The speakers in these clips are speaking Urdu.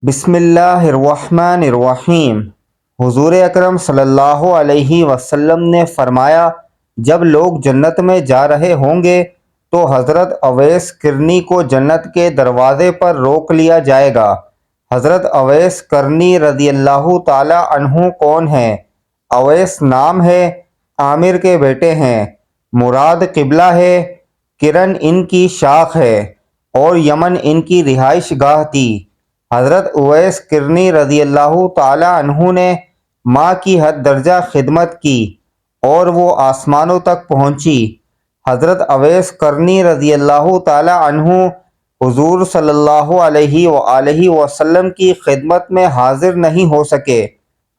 بسم اللہ الرحمن الرحیم۔ حضور اکرم صلی اللہ علیہ وسلم نے فرمایا، جب لوگ جنت میں جا رہے ہوں گے تو حضرت اویس کرنی کو جنت کے دروازے پر روک لیا جائے گا۔ حضرت اویس کرنی رضی اللہ تعالی عنہ کون ہیں؟ اویس نام ہے، عامر کے بیٹے ہیں، مراد قبلہ ہے، کرن ان کی شاخ ہے اور یمن ان کی رہائش گاہ تھی۔ حضرت اویس کرنی رضی اللہ تعالی عنہ نے ماں کی حد درجہ خدمت کی اور وہ آسمانوں تک پہنچی۔ حضرت اویس کرنی رضی اللہ تعالی عنہ حضور صلی اللہ علیہ وآلہ وسلم کی خدمت میں حاضر نہیں ہو سکے۔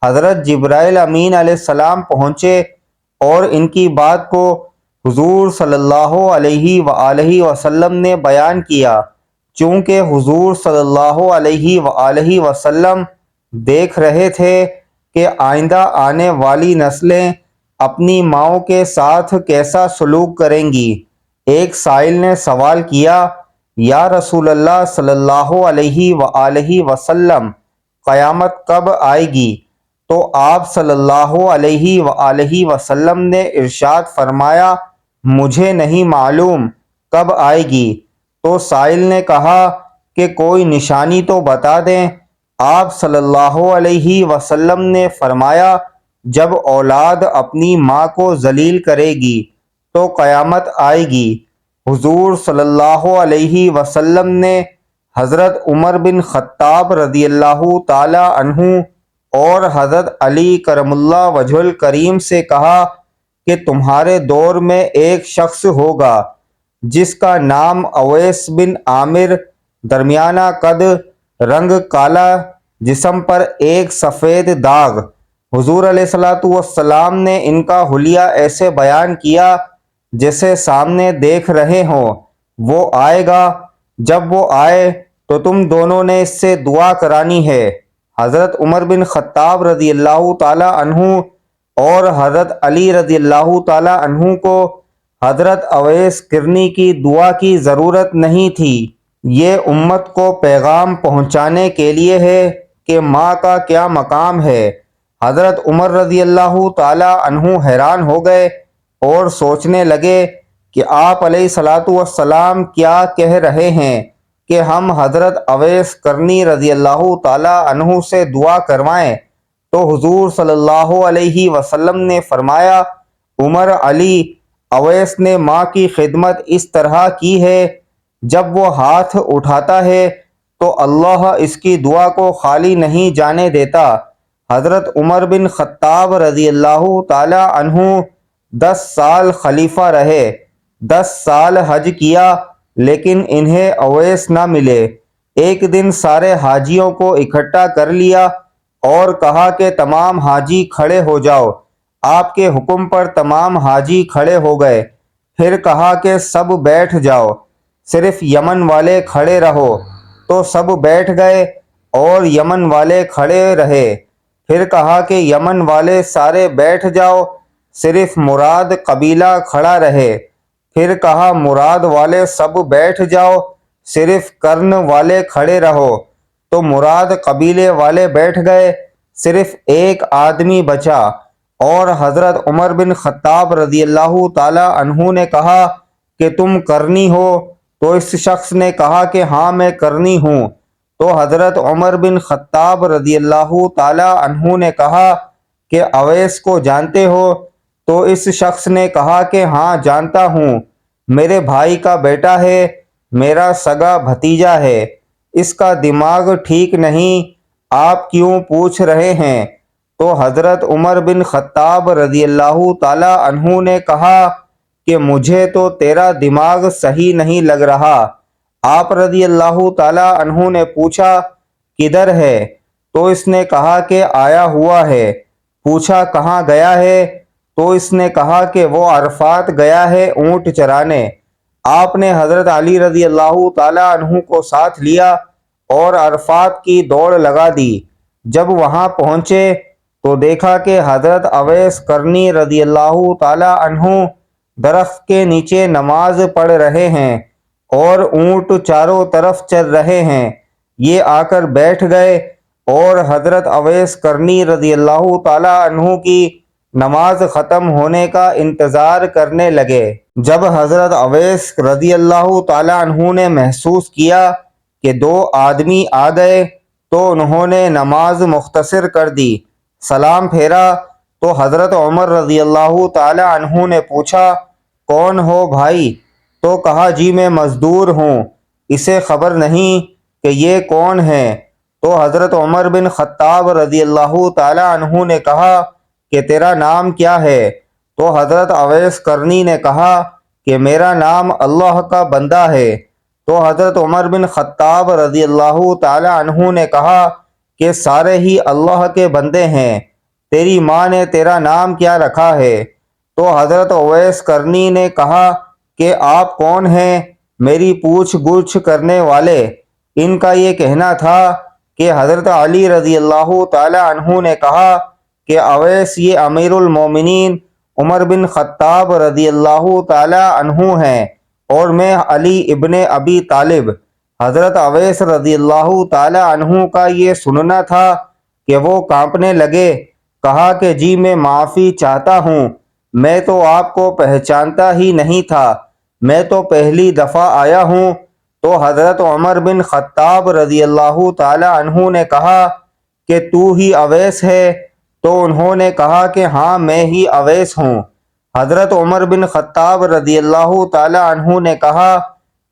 حضرت جبرائیل امین علیہ السلام پہنچے اور ان کی بات کو حضور صلی اللہ علیہ وآلہ وسلم نے بیان کیا۔ چونکہ حضور صلی اللہ علیہ وآلہ وسلم دیکھ رہے تھے کہ آئندہ آنے والی نسلیں اپنی ماؤں کے ساتھ کیسا سلوک کریں گی، ایک سائل نے سوال کیا، یا رسول اللہ صلی اللہ علیہ وآلہ وسلم، قیامت کب آئے گی؟ تو آپ صلی اللہ علیہ وآلہ وسلم نے ارشاد فرمایا، مجھے نہیں معلوم کب آئے گی۔ تو سائل نے کہا کہ کوئی نشانی تو بتا دیں۔ آپ صلی اللہ علیہ وسلم نے فرمایا، جب اولاد اپنی ماں کو ذلیل کرے گی تو قیامت آئے گی۔ حضور صلی اللہ علیہ وسلم نے حضرت عمر بن خطاب رضی اللہ تعالی عنہ اور حضرت علی کرم اللہ وجہ الکریم سے کہا کہ تمہارے دور میں ایک شخص ہوگا جس کا نام اویس بن عامر، درمیانہ قد، رنگ کالا، جسم پر ایک سفید داغ۔ حضور علیہ الصلوۃ والسلام نے ان کا حلیہ ایسے بیان کیا جیسے سامنے دیکھ رہے ہوں۔ وہ آئے گا، جب وہ آئے تو تم دونوں نے اس سے دعا کرانی ہے۔ حضرت عمر بن خطاب رضی اللہ تعالی عنہ اور حضرت علی رضی اللہ تعالی عنہ کو حضرت اویس کرنی کی دعا کی ضرورت نہیں تھی۔ یہ امت کو پیغام پہنچانے کے لیے ہے کہ ماں کا کیا مقام ہے۔ حضرت عمر رضی اللہ تعالی عنہ حیران ہو گئے اور سوچنے لگے کہ آپ علیہ الصلوۃ والسلام کیا کہہ رہے ہیں کہ ہم حضرت اویس کرنی رضی اللہ تعالی عنہ سے دعا کروائیں۔ تو حضور صلی اللہ علیہ وسلم نے فرمایا، عمر، علی، اویس نے ماں کی خدمت اس طرح کی ہے، جب وہ ہاتھ اٹھاتا ہے تو اللہ اس کی دعا کو خالی نہیں جانے دیتا۔ حضرت عمر بن خطاب رضی اللہ تعالی عنہ 10 سال خلیفہ رہے، 10 سال حج کیا، لیکن انہیں اویس نہ ملے۔ ایک دن سارے حاجیوں کو اکٹھا کر لیا اور کہا کہ تمام حاجی کھڑے ہو جاؤ۔ آپ کے حکم پر تمام حاجی کھڑے ہو گئے۔ پھر کہا کہ سب بیٹھ جاؤ، صرف یمن والے کھڑے رہو۔ تو سب بیٹھ گئے اور یمن والے کھڑے رہے۔ پھر کہا کہ یمن والے سارے بیٹھ جاؤ، صرف مراد قبیلہ کھڑا رہے۔ پھر کہا مراد والے سب بیٹھ جاؤ، صرف کرن والے کھڑے رہو۔ تو مراد قبیلے والے بیٹھ گئے، صرف ایک آدمی بچا، اور حضرت عمر بن خطاب رضی اللہ تعالی عنہ نے کہا کہ تم کرنی ہو؟ تو اس شخص نے کہا کہ ہاں میں کرنی ہوں۔ تو حضرت عمر بن خطاب رضی اللہ تعالی عنہ نے کہا کہ اویس کو جانتے ہو؟ تو اس شخص نے کہا کہ ہاں جانتا ہوں، میرے بھائی کا بیٹا ہے، میرا سگا بھتیجا ہے، اس کا دماغ ٹھیک نہیں، آپ کیوں پوچھ رہے ہیں؟ تو حضرت عمر بن خطاب رضی اللہ تعالی عنہ نے کہا کہ مجھے تو تیرا دماغ صحیح نہیں لگ رہا۔ آپ رضی اللہ تعالی عنہ نے پوچھا کدھر ہے؟ تو اس نے کہا کہ آیا ہوا ہے۔ پوچھا کہاں گیا ہے؟ تو اس نے کہا کہ وہ عرفات گیا ہے اونٹ چرانے۔ آپ نے حضرت علی رضی اللہ تعالی عنہ کو ساتھ لیا اور عرفات کی دوڑ لگا دی۔ جب وہاں پہنچے تو دیکھا کہ حضرت اویس کرنی رضی اللہ تعالی عنہ درخت کے نیچے نماز پڑھ رہے ہیں اور اونٹ چاروں طرف چر رہے ہیں۔ یہ آ کر بیٹھ گئے اور حضرت اویس کرنی رضی اللہ تعالی عنہ کی نماز ختم ہونے کا انتظار کرنے لگے۔ جب حضرت اویس رضی اللہ تعالی عنہ نے محسوس کیا کہ 2 آدمی آ گئے تو انہوں نے نماز مختصر کر دی۔ سلام پھیرا تو حضرت عمر رضی اللہ تعالی عنہ نے پوچھا، کون ہو بھائی؟ تو کہا، جی میں مزدور ہوں، اسے خبر نہیں کہ یہ کون ہے۔ تو حضرت عمر بن خطاب رضی اللہ تعالی عنہ نے کہا کہ تیرا نام کیا ہے؟ تو حضرت اویس کرنی نے کہا کہ میرا نام اللہ کا بندہ ہے۔ تو حضرت عمر بن خطاب رضی اللہ تعالی عنہ نے کہا کہ سارے ہی اللہ کے بندے ہیں، تیری ماں نے تیرا نام کیا رکھا ہے؟ تو حضرت اویس کرنی نے کہا کہ آپ کون ہیں میری پوچھ گچھ کرنے والے؟ ان کا یہ کہنا تھا کہ حضرت علی رضی اللہ تعالی عنہ نے کہا کہ اویس یہ امیر المومنین عمر بن خطاب رضی اللہ تعالی عنہ ہیں اور میں علی ابن ابی طالب۔ حضرت اویس رضی اللہ تعالی عنہ کا یہ سننا تھا کہ وہ کانپنے لگے، کہا کہ جی میں معافی چاہتا ہوں، میں تو آپ کو پہچانتا ہی نہیں تھا، میں تو پہلی دفعہ آیا ہوں۔ تو حضرت عمر بن خطاب رضی اللہ تعالی عنہ نے کہا کہ تو ہی اویس ہے؟ تو انہوں نے کہا کہ ہاں میں ہی اویس ہوں۔ حضرت عمر بن خطاب رضی اللہ تعالی عنہ نے کہا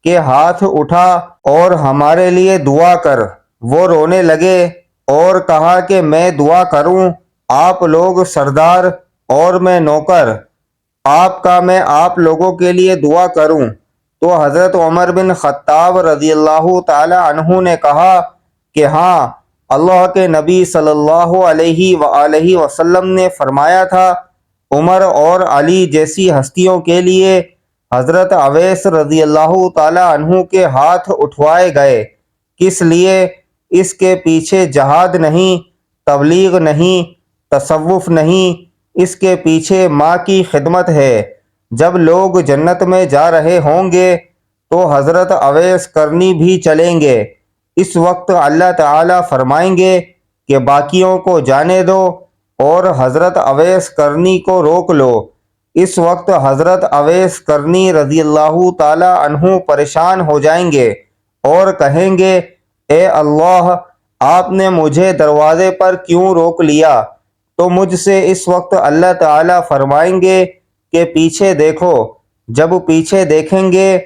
کہ ہاتھ اٹھا اور ہمارے لیے دعا کر۔ وہ رونے لگے اور کہا کہ میں دعا کروں، آپ لوگ سردار اور میں نوکر، آپ کا میں آپ لوگوں کے لیے دعا کروں۔ تو حضرت عمر بن خطاب رضی اللہ تعالی عنہ نے کہا کہ ہاں، اللہ کے نبی صلی اللہ علیہ وآلہ وسلم نے فرمایا تھا، عمر اور علی جیسی ہستیوں کے لیے حضرت اویس رضی اللہ تعالی عنہ کے ہاتھ اٹھوائے گئے۔ کس لیے؟ اس کے پیچھے جہاد نہیں، تبلیغ نہیں، تصوف نہیں، اس کے پیچھے ماں کی خدمت ہے۔ جب لوگ جنت میں جا رہے ہوں گے تو حضرت اویس کرنی بھی چلیں گے۔ اس وقت اللہ تعالی فرمائیں گے کہ باقیوں کو جانے دو اور حضرت اویس کرنی کو روک لو۔ اس وقت حضرت اویس کرنی رضی اللہ تعالی عنہ پریشان ہو جائیں گے اور کہیں گے، اے اللہ، آپ نے مجھے دروازے پر کیوں روک لیا؟ تو مجھ سے اس وقت اللہ تعالی فرمائیں گے کہ پیچھے دیکھو۔ جب پیچھے دیکھیں گے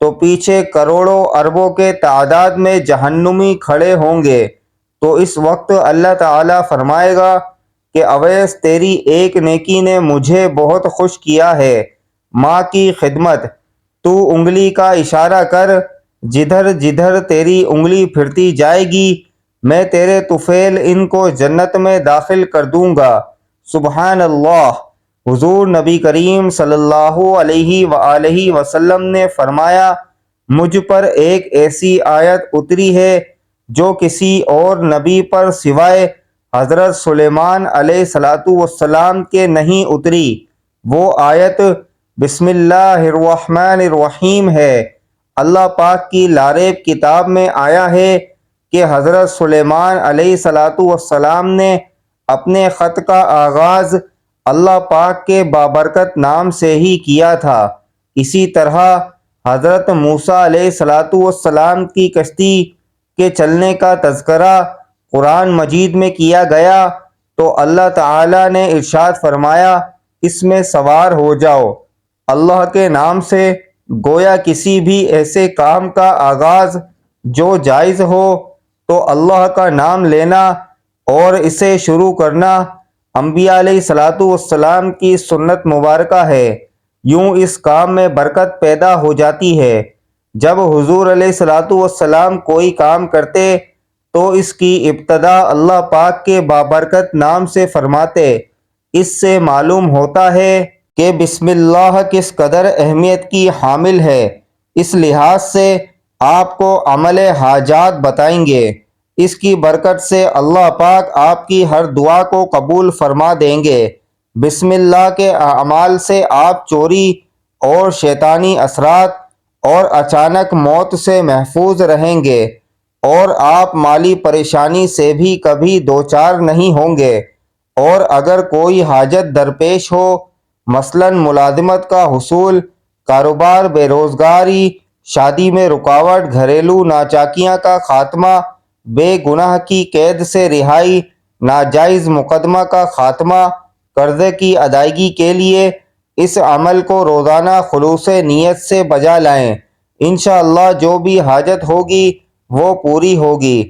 تو پیچھے کروڑوں اربوں کے تعداد میں جہنمی کھڑے ہوں گے۔ تو اس وقت اللہ تعالی فرمائے گا کہ اویس تیری ایک نیکی نے مجھے بہت خوش کیا ہے، ماں کی خدمت۔ تو انگلی کا اشارہ کر، جدھر جدھر تیری انگلی پھرتی جائے گی میں تیرے طفیل ان کو جنت میں داخل کر دوں گا۔ سبحان اللہ۔ حضور نبی کریم صلی اللہ علیہ وآلہ وسلم نے فرمایا، مجھ پر ایک ایسی آیت اتری ہے جو کسی اور نبی پر سوائے حضرت سلیمان علیہ السلام کے نہیں اتری۔ وہ آیت بسم اللہ الرحمن الرحیم ہے۔ اللہ پاک کی لارب کتاب میں آیا ہے کہ حضرت سلیمان علیہ السلام نے اپنے خط کا آغاز اللہ پاک کے بابرکت نام سے ہی کیا تھا۔ اسی طرح حضرت موسیٰ علیہ السلام کی کشتی کے چلنے کا تذکرہ قرآن مجید میں کیا گیا تو اللہ تعالی نے ارشاد فرمایا، اس میں سوار ہو جاؤ اللہ کے نام سے۔ گویا کسی بھی ایسے کام کا آغاز جو جائز ہو تو اللہ کا نام لینا اور اسے شروع کرنا انبیاء علیہ السلام کی سنت مبارکہ ہے۔ یوں اس کام میں برکت پیدا ہو جاتی ہے۔ جب حضور علیہ السلام کوئی کام کرتے تو اس کی ابتدا اللہ پاک کے بابرکت نام سے فرماتے۔ اس سے معلوم ہوتا ہے کہ بسم اللہ کس قدر اہمیت کی حامل ہے۔ اس لحاظ سے آپ کو عمل حاجات بتائیں گے۔ اس کی برکت سے اللہ پاک آپ کی ہر دعا کو قبول فرما دیں گے۔ بسم اللہ کے اعمال سے آپ چوری اور شیطانی اثرات اور اچانک موت سے محفوظ رہیں گے۔ اور آپ مالی پریشانی سے بھی کبھی دوچار نہیں ہوں گے، اور اگر کوئی حاجت درپیش ہو، مثلاً ملازمت کا حصول، کاروبار، بے روزگاری، شادی میں رکاوٹ، گھریلو ناچاکیاں کا خاتمہ، بے گناہ کی قید سے رہائی، ناجائز مقدمہ کا خاتمہ، قرضے کی ادائیگی کے لیے، اس عمل کو روزانہ خلوص نیت سے بجا لائیں، انشاءاللہ جو بھی حاجت ہوگی وہ پوری ہوگی۔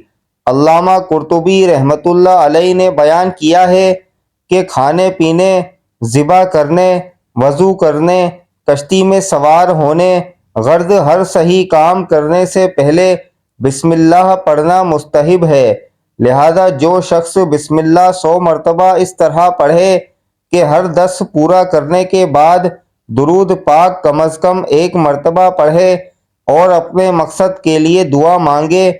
علامہ قرطبی رحمۃ اللہ علیہ نے بیان کیا ہے کہ کھانے پینے، ذبح کرنے، وضو کرنے، کشتی میں سوار ہونے، غرض ہر صحیح کام کرنے سے پہلے بسم اللہ پڑھنا مستحب ہے، لہذا جو شخص بسم اللہ 100 مرتبہ اس طرح پڑھے کہ ہر 10 پورا کرنے کے بعد درود پاک کم از کم 1 مرتبہ پڑھے اور اپنے مقصد کے لیے دعا مانگے،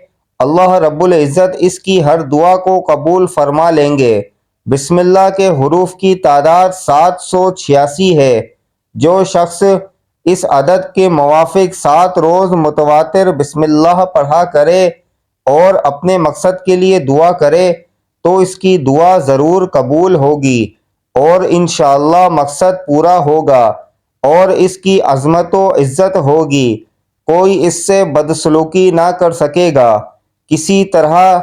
اللہ رب العزت اس کی ہر دعا کو قبول فرما لیں گے۔ بسم اللہ کے حروف کی تعداد 786 ہے۔ جو شخص اس عدد کے موافق 7 روز متواتر بسم اللہ پڑھا کرے اور اپنے مقصد کے لیے دعا کرے تو اس کی دعا ضرور قبول ہوگی اور انشاءاللہ مقصد پورا ہوگا اور اس کی عظمت و عزت ہوگی، کوئی اس سے بدسلوکی نہ کر سکے گا۔ کسی طرح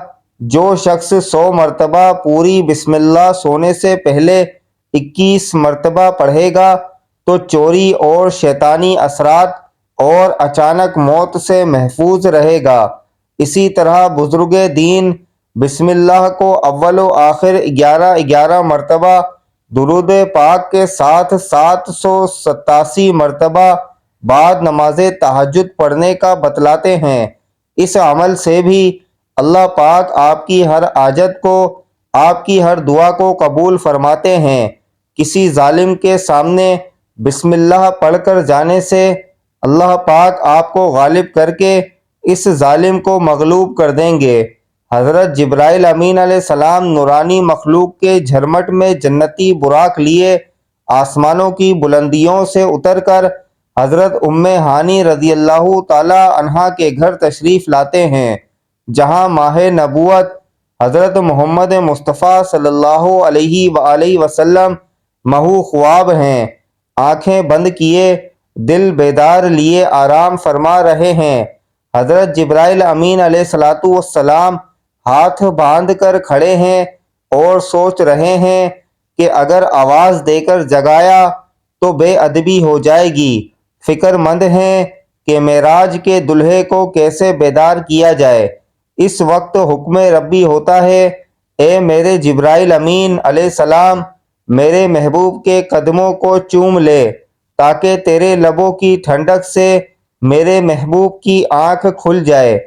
جو شخص 100 مرتبہ پوری بسم اللہ سونے سے پہلے 21 مرتبہ پڑھے گا تو چوری اور شیطانی اثرات اور اچانک موت سے محفوظ رہے گا۔ اسی طرح بزرگ دین بسم اللہ کو اول و آخر 11 مرتبہ درود پاک کے ساتھ 787 مرتبہ بعد نماز تہجد پڑھنے کا بتلاتے ہیں۔ اس عمل سے بھی اللہ پاک آپ کی ہر حاجت کو، آپ کی ہر دعا کو قبول فرماتے ہیں۔ کسی ظالم کے سامنے بسم اللہ پڑھ کر جانے سے اللہ پاک آپ کو غالب کر کے اس ظالم کو مغلوب کر دیں گے۔ حضرت جبرائیل امین علیہ السلام نورانی مخلوق کے جھرمٹ میں جنتی براق لیے آسمانوں کی بلندیوں سے اتر کر حضرت ام ہانی رضی اللہ تعالی عنہا کے گھر تشریف لاتے ہیں، جہاں ماہ نبوت حضرت محمد مصطفیٰ صلی اللہ علیہ وآلہ وسلم محو خواب ہیں، آنکھیں بند کیے دل بیدار لیے آرام فرما رہے ہیں۔ حضرت جبرائیل امین علیہ السلام ہاتھ باندھ کر کھڑے ہیں اور سوچ رہے ہیں کہ اگر آواز دے کر جگایا تو بے ادبی ہو جائے گی، فکر مند ہیں کہ معراج کے دلہے کو کیسے بیدار کیا جائے۔ اس وقت حکم ربی ہوتا ہے، اے میرے جبرائیل امین علیہ السلام میرے محبوب کے قدموں کو چوم لے تاکہ تیرے لبوں کی ٹھنڈک سے میرے محبوب کی آنکھ کھل جائے۔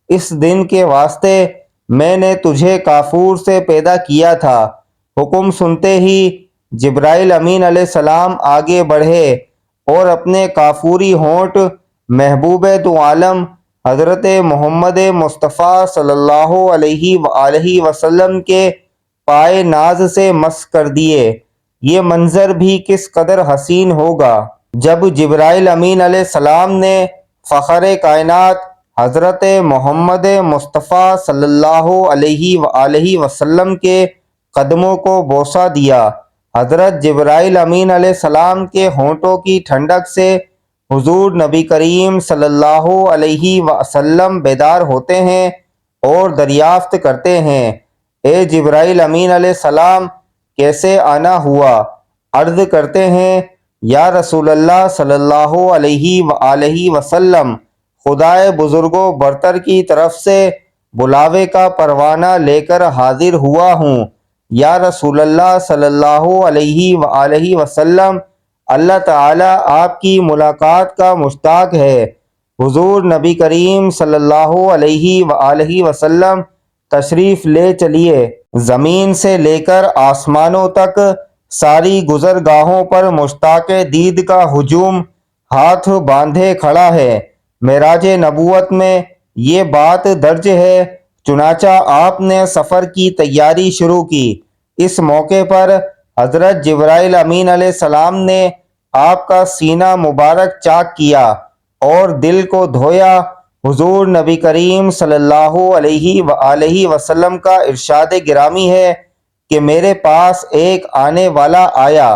اس دن کے واسطے میں نے تجھے کافور سے پیدا کیا تھا۔ حکم سنتے ہی جبرائیل امین علیہ السلام آگے بڑھے اور اپنے کافوری ہونٹ محبوب دو عالم حضرت محمد مصطفیٰ صلی اللہ علیہ وآلہ وسلم کے پائے ناز سے مس کر دیے۔ یہ منظر بھی کس قدر حسین ہوگا جب جبرائیل امین علیہ السلام نے فخر کائنات حضرت محمد مصطفیٰ صلی اللہ علیہ وآلہ وسلم کے قدموں کو بوسہ دیا۔ حضرت جبرائیل امین علیہ السلام کے ہونٹوں کی ٹھنڈک سے حضور نبی کریم صلی اللہ علیہ وسلم بیدار ہوتے ہیں اور دریافت کرتے ہیں، اے جبرائیل امین علیہ السلام کیسے آنا ہوا؟ عرض کرتے ہیں، یا رسول اللہ صلی اللہ علیہ وآلہ وسلم خدائے بزرگ و برتر کی طرف سے بلاوے کا پروانہ لے کر حاضر ہوا ہوں۔ یا رسول اللہ صلی اللہ علیہ وآلہ وسلم اللہ تعالیٰ آپ کی ملاقات کا مشتاق ہے۔ حضور نبی کریم صلی اللہ علیہ وآلہ وسلم تشریف لے چلیے۔ زمین سے لے کر آسمانوں تک ساری گزرگاہوں پر مشتاق دید کا ہجوم ہاتھ باندھے کھڑا ہے۔ معراج نبوت میں یہ بات درج ہے، چنانچہ آپ نے سفر کی تیاری شروع کی۔ اس موقع پر حضرت جبرائیل امین علیہ السلام نے آپ کا سینہ مبارک چاک کیا اور دل کو دھویا۔ حضور نبی کریم صلی اللہ علیہ وآلہ وسلم کا ارشاد گرامی ہے کہ میرے پاس ایک آنے والا آیا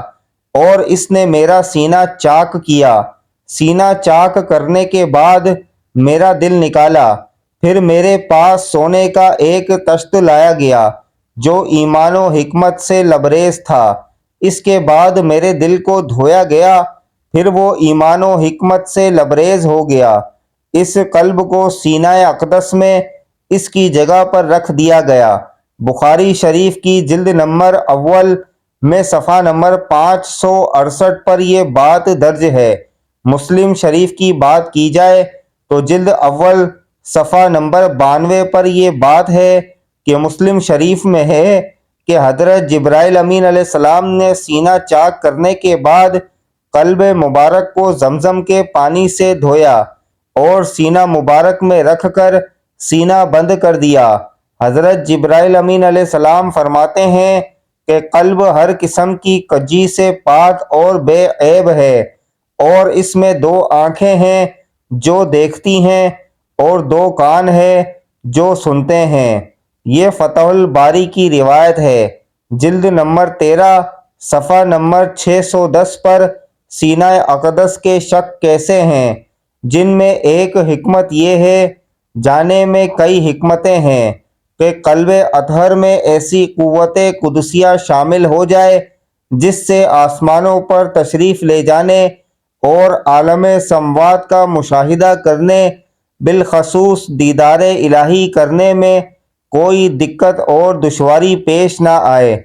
اور اس نے میرا سینہ چاک کیا، سینہ چاک کرنے کے بعد میرا دل نکالا، پھر میرے پاس سونے کا ایک تشت لایا گیا جو ایمان و حکمت سے لبریز تھا، اس کے بعد میرے دل کو دھویا گیا، پھر وہ ایمان و حکمت سے لبریز ہو گیا، اس قلب کو سینہ اقدس میں اس کی جگہ پر رکھ دیا گیا۔ بخاری شریف کی جلد نمبر اول میں صفحہ نمبر 568 پر یہ بات درج ہے۔ مسلم شریف کی بات کی جائے تو جلد اول صفحہ نمبر 92 پر یہ بات ہے کہ مسلم شریف میں ہے کہ حضرت جبرائیل امین علیہ السلام نے سینہ چاک کرنے کے بعد قلب مبارک کو زمزم کے پانی سے دھویا اور سینہ مبارک میں رکھ کر سینہ بند کر دیا۔ حضرت جبرائیل امین علیہ السلام فرماتے ہیں کہ قلب ہر قسم کی کجی سے پاک اور بے عیب ہے، اور اس میں 2 آنکھیں ہیں جو دیکھتی ہیں اور 2 کان ہیں جو سنتے ہیں۔ یہ فتح الباری کی روایت ہے۔ جلد نمبر 13 صفحہ نمبر 610 پر سینہ اقدس کے شق کیسے ہیں، جن میں ایک حکمت یہ ہے، جانے میں کئی حکمتیں ہیں کہ قلب اطہر میں ایسی قوت قدسیہ شامل ہو جائے جس سے آسمانوں پر تشریف لے جانے اور عالم سموات کا مشاہدہ کرنے، بالخصوص دیدار الہی کرنے میں کوئی دقت اور دشواری پیش نہ آئے۔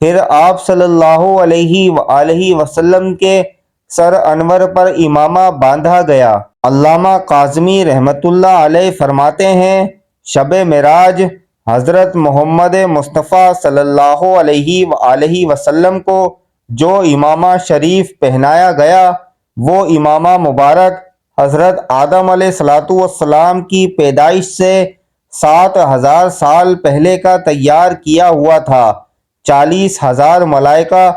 پھر آپ صلی اللہ علیہ وآلہ وسلم کے سر انور پر امامہ باندھا گیا۔ علامہ کاظمی رحمۃ اللہ علیہ فرماتے ہیں، شب معراج حضرت محمد مصطفیٰ صلی اللہ علیہ وآلہ وسلم کو جو امامہ شریف پہنایا گیا، وہ امامہ مبارک حضرت آدم علیہ السلام کی پیدائش سے 7000 سال پہلے کا تیار کیا ہوا تھا۔ 40,000 ملائکہ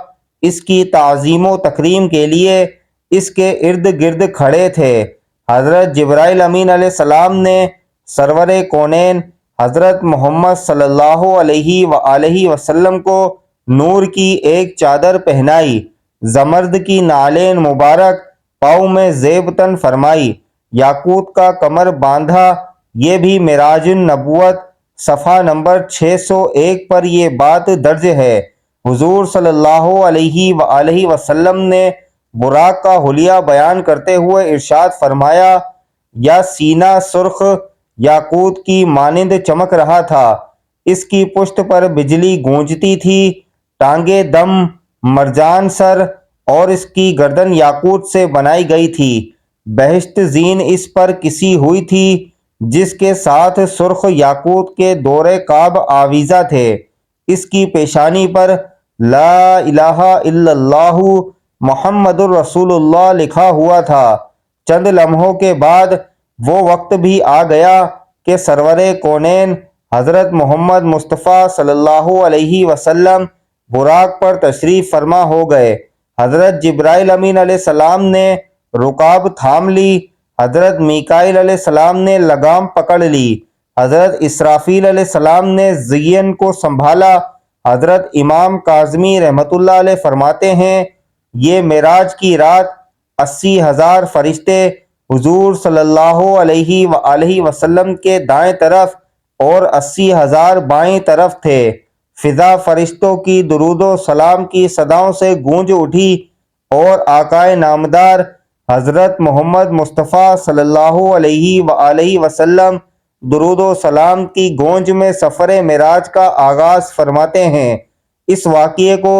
اس کی تعظیم و تکریم کے لیے اس کے ارد گرد کھڑے تھے۔ حضرت جبرائیل امین علیہ السلام نے سرور کونین حضرت محمد صلی اللہ علیہ وآلہ وسلم کو نور کی ایک چادر پہنائی، زمرد کی نعلین مبارک پاؤں میں زیب تن فرمائی، یاقوت کا کمر باندھا۔ یہ بھی معراج النبوت صفحہ نمبر 601 پر یہ بات درج ہے۔ حضور صلی اللہ علیہ وآلہ وسلم نے براق کا حلیہ بیان کرتے ہوئے ارشاد فرمایا، یا سینہ سرخ یاقوت کی مانند چمک رہا تھا، اس کی پشت پر بجلی گونجتی تھی، ٹانگیں دم مرجان سر اور اس کی گردن یاقوت سے بنائی گئی تھی، بہشت زین اس پر کسی ہوئی تھی جس کے ساتھ سرخ یاقوت کے دورے کعب آویزہ تھے، اس کی پیشانی پر لا الہ الا اللہ محمد الرسول اللہ لکھا ہوا تھا۔ چند لمحوں کے بعد وہ وقت بھی آ گیا کہ سرور کونین حضرت محمد مصطفیٰ صلی اللہ علیہ وسلم براق پر تشریف فرما ہو گئے۔ حضرت جبرائیل امین علیہ السلام نے رکاب تھام لی، حضرت میکائیل علیہ السلام نے لگام پکڑ لی، حضرت اسرافیل علیہ السلام نے زین کو سنبھالا۔ حضرت امام کاظمی رحمۃ اللہ علیہ فرماتے ہیں، یہ معراج کی رات 80,000 فرشتے حضور صلی اللہ علیہ وآلہ وسلم کے دائیں طرف اور 80,000 بائیں طرف تھے۔ فضا فرشتوں کی درود و سلام کی صداؤں سے گونج اٹھی اور آقائے نامدار حضرت محمد مصطفیٰ صلی اللہ علیہ وآلہ وسلم درود و سلام کی گونج میں سفر معراج کا آغاز فرماتے ہیں۔ اس واقعے کو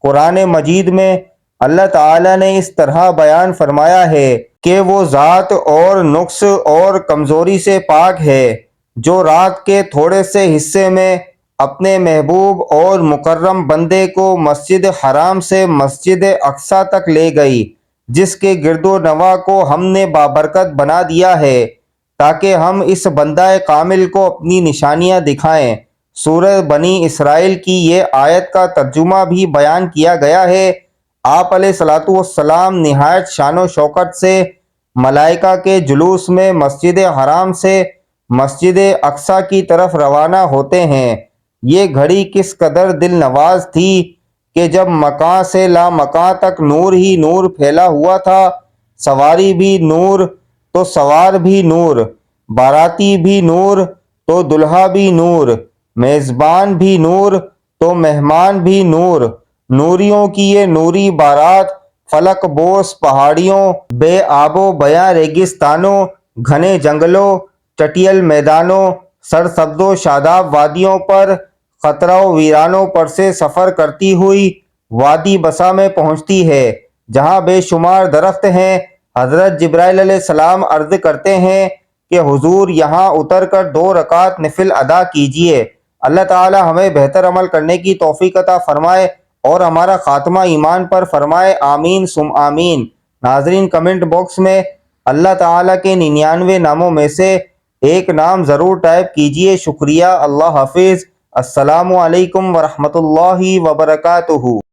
قرآن مجید میں اللہ تعالیٰ نے اس طرح بیان فرمایا ہے کہ وہ ذات اور نقص اور کمزوری سے پاک ہے جو رات کے تھوڑے سے حصے میں اپنے محبوب اور مکرم بندے کو مسجد حرام سے مسجد اقصیٰ تک لے گئی، جس کے گرد و نواح کو ہم نے بابرکت بنا دیا ہے تاکہ ہم اس بندہ کامل کو اپنی نشانیاں دکھائیں۔ سورہ بنی اسرائیل کی یہ آیت کا ترجمہ بھی بیان کیا گیا ہے۔ آپ علیہ السلام نہایت شان و شوکت سے ملائکہ کے جلوس میں مسجد حرام سے مسجد اقصیٰ کی طرف روانہ ہوتے ہیں۔ یہ گھڑی کس قدر دل نواز تھی کہ جب مکان سے لا مکان تک نور ہی نور پھیلا ہوا تھا، سواری بھی نور تو سوار بھی نور، باراتی بھی نور تو دلہا بھی نور، میزبان بھی نور تو مہمان بھی نور، نوریوں کی یہ نوری بارات فلک بوس پہاڑیوں، بے آب و بیاں ریگستانوں، گھنے جنگلوں، چٹیل میدانوں، سرسبز و شاداب وادیوں پر، خطرہ و ویرانوں پر سے سفر کرتی ہوئی وادی بسا میں پہنچتی ہے، جہاں بے شمار درخت ہیں۔ حضرت جبرائیل علیہ السلام عرض کرتے ہیں کہ حضور یہاں اتر کر 2 رکعت نفل ادا کیجئے۔ اللہ تعالی ہمیں بہتر عمل کرنے کی توفیق عطا فرمائے اور ہمارا خاتمہ ایمان پر فرمائے، آمین ثم آمین۔ ناظرین، کمنٹ باکس میں اللہ تعالیٰ کے 99 ناموں میں سے ایک نام ضرور ٹائپ کیجئے۔ شکریہ۔ اللہ حافظ۔ السلام علیکم ورحمۃ اللہ وبرکاتہ۔